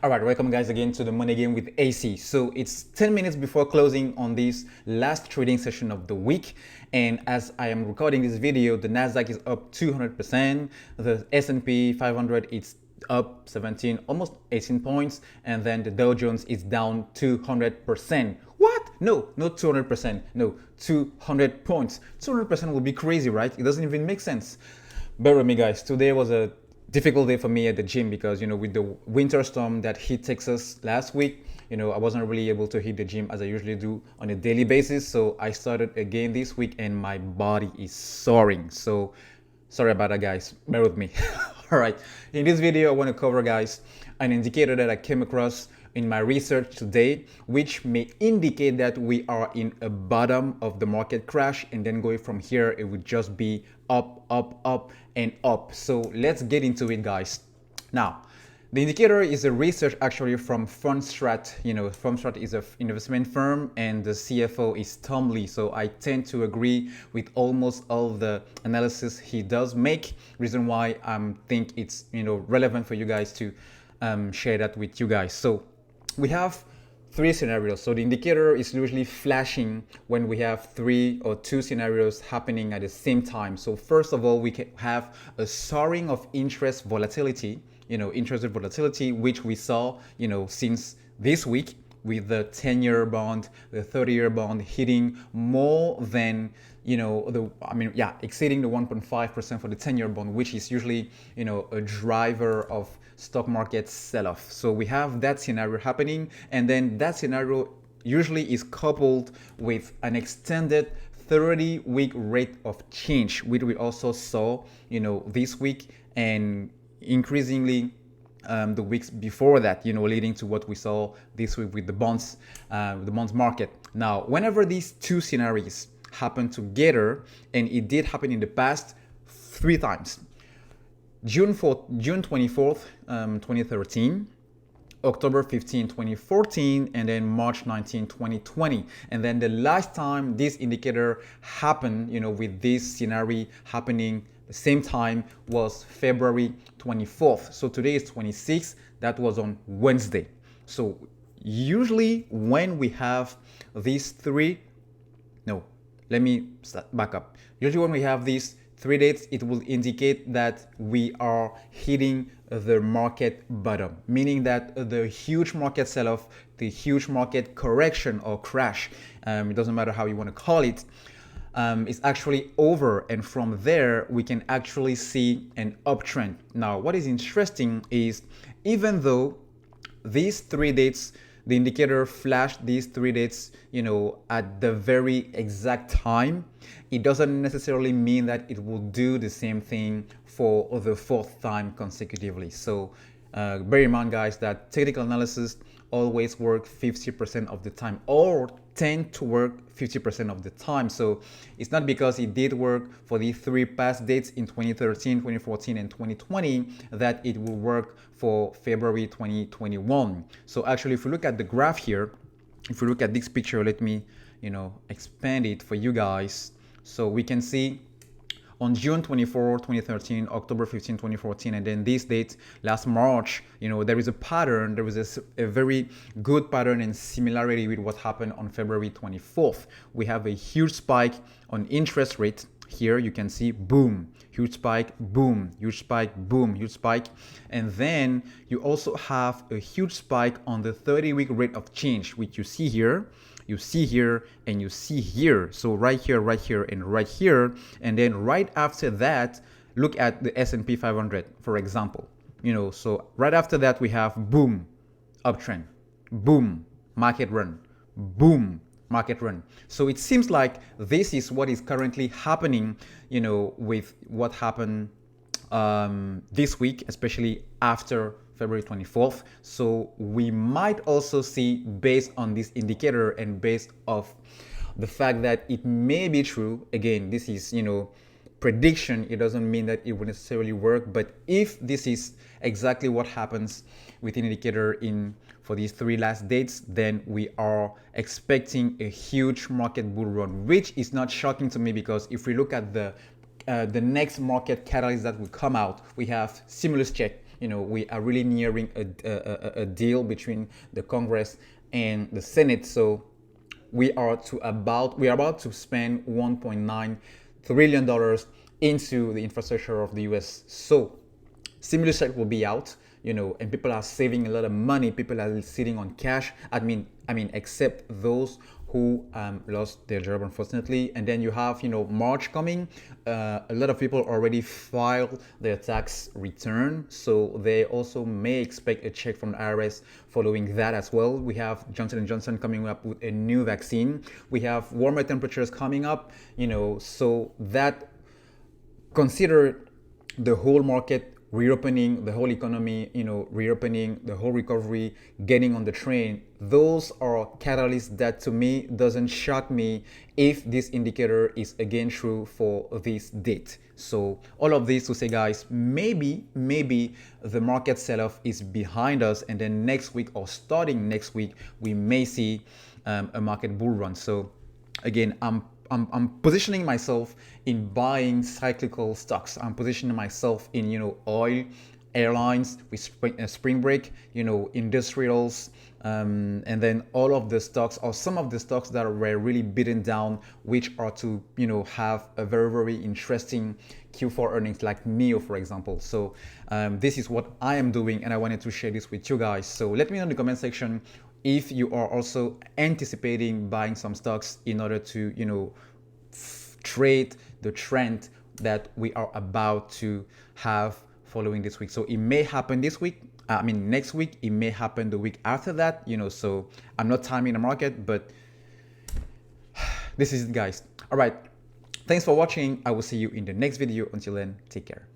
All right, welcome guys again to the Money Game with AC. So it's 10 minutes before closing on this last trading session of the week. And as I am recording this video, the Nasdaq is up 200%. The S&P 500 is up 17, almost 18 points. And then the Dow Jones is down 200%. What? No, not 200%. No, 200 points. 200% would be crazy, right? It doesn't even make sense. Bear with me guys. Today was a difficult day for me at the gym because with the winter storm that hit Texas last week, I wasn't really able to hit the gym as I usually do on a daily basis. So I started again this week and my body is soaring. So sorry about that guys, bear with me. All right, in this video I want to cover guys an indicator that I came across in my research today, which may indicate that we are in a bottom of the market crash, and then going from here it would just be up, up, up, and up. So let's get into it guys. Now, the indicator is a research actually from Fundstrat. Fundstrat is an investment firm and the CFO is Tom Lee. So I tend to agree with almost all the analysis he does make. Reason why I think it's relevant for you guys to share that with you guys. So we have three scenarios. So the indicator is usually flashing when we have three or two scenarios happening at the same time. So first of all, we can have a soaring of interest volatility, interest rate volatility, which we saw, since this week with the 10-year bond, the 30-year bond hitting more than, exceeding the 1.5% for the 10-year bond, which is usually, a driver of stock market sell-off. So we have that scenario happening, and then that scenario usually is coupled with an extended 30-week rate of change, which we also saw, this week and increasingly the weeks before that, leading to what we saw this week with the bonds market. Now, whenever these two scenarios happen together, and it did happen in the past 3 times, June 24th, 2013, October 15, 2014, and then March 19, 2020. And then the last time this indicator happened, with this scenario happening the same time, was February 24th. So today is 26th. That was on Wednesday. So usually when we have these three, no, let me back up. Usually when we have these 3 dates, it will indicate that we are hitting the market bottom, meaning that the huge market sell-off, the huge market correction or crash, it doesn't matter how you want to call it, is actually over, and from there we can actually see an uptrend. Now, what is interesting is even though these 3 dates, the indicator flashed these 3 dates, at the very exact time, it doesn't necessarily mean that it will do the same thing for the 4th time consecutively. So bear in mind, guys, that technical analysis always work 50% of the time, or tend to work 50% of the time. So it's not because it did work for the 3 past dates in 2013, 2014, and 2020 that it will work for February 2021. So actually, if we look at the graph here, if we look at this picture, let me, expand it for you guys. So we can see on June 24, 2013, October 15, 2014, and then this date, last March, there is a pattern. There was a very good pattern and similarity with what happened on February 24th. We have a huge spike on interest rate. Here you can see boom, huge spike, boom, huge spike, boom, huge spike. And then you also have a huge spike on the 30-week rate of change, which you see here, and you see here. So right here, and right here. And then right after that, look at the S&P 500, for example. So right after that, we have boom, uptrend, boom, market run, boom, market run. So it seems like this is what is currently happening, with what happened this week, especially after February 24th. So we might also see, based on this indicator and based off the fact that it may be true, again, this is, prediction, it doesn't mean that it will necessarily work, but if this is exactly what happens with an indicator for these 3 last dates, then we are expecting a huge market bull run, which is not shocking to me, because if we look at the next market catalyst that will come out, we have stimulus check we are really nearing a deal between the Congress and the Senate. So we are about to spend 1.9 trillion dollars into the infrastructure of the US. So stimulus check will be out, and people are saving a lot of money. People are sitting on cash. I mean, except those who lost their job, unfortunately. And then you have, March coming. A lot of people already filed their tax return, so they also may expect a check from the IRS following that as well. We have Johnson & Johnson coming up with a new vaccine. We have warmer temperatures coming up, so that consider the whole market reopening, the whole economy, reopening, the whole recovery, getting on the train. Those are catalysts that to me doesn't shock me if this indicator is again true for this date. So all of this to say, guys, maybe the market sell-off is behind us, and then next week or starting next week, we may see a market bull run. So again, I'm positioning myself in buying cyclical stocks. I'm positioning myself in, oil, airlines with spring break, industrials, and then all of the stocks, or some of the stocks that were really beaten down, which are to, have a very, very interesting Q4 earnings, like NEO, for example. So this is what I am doing, and I wanted to share this with you guys. So let me know in the comment section if you are also anticipating buying some stocks in order to, trade the trend that we are about to have following this week. So it may happen this week. Next week. It may happen the week after that. So I'm not timing the market, but this is it, guys. All right. Thanks for watching. I will see you in the next video. Until then, take care.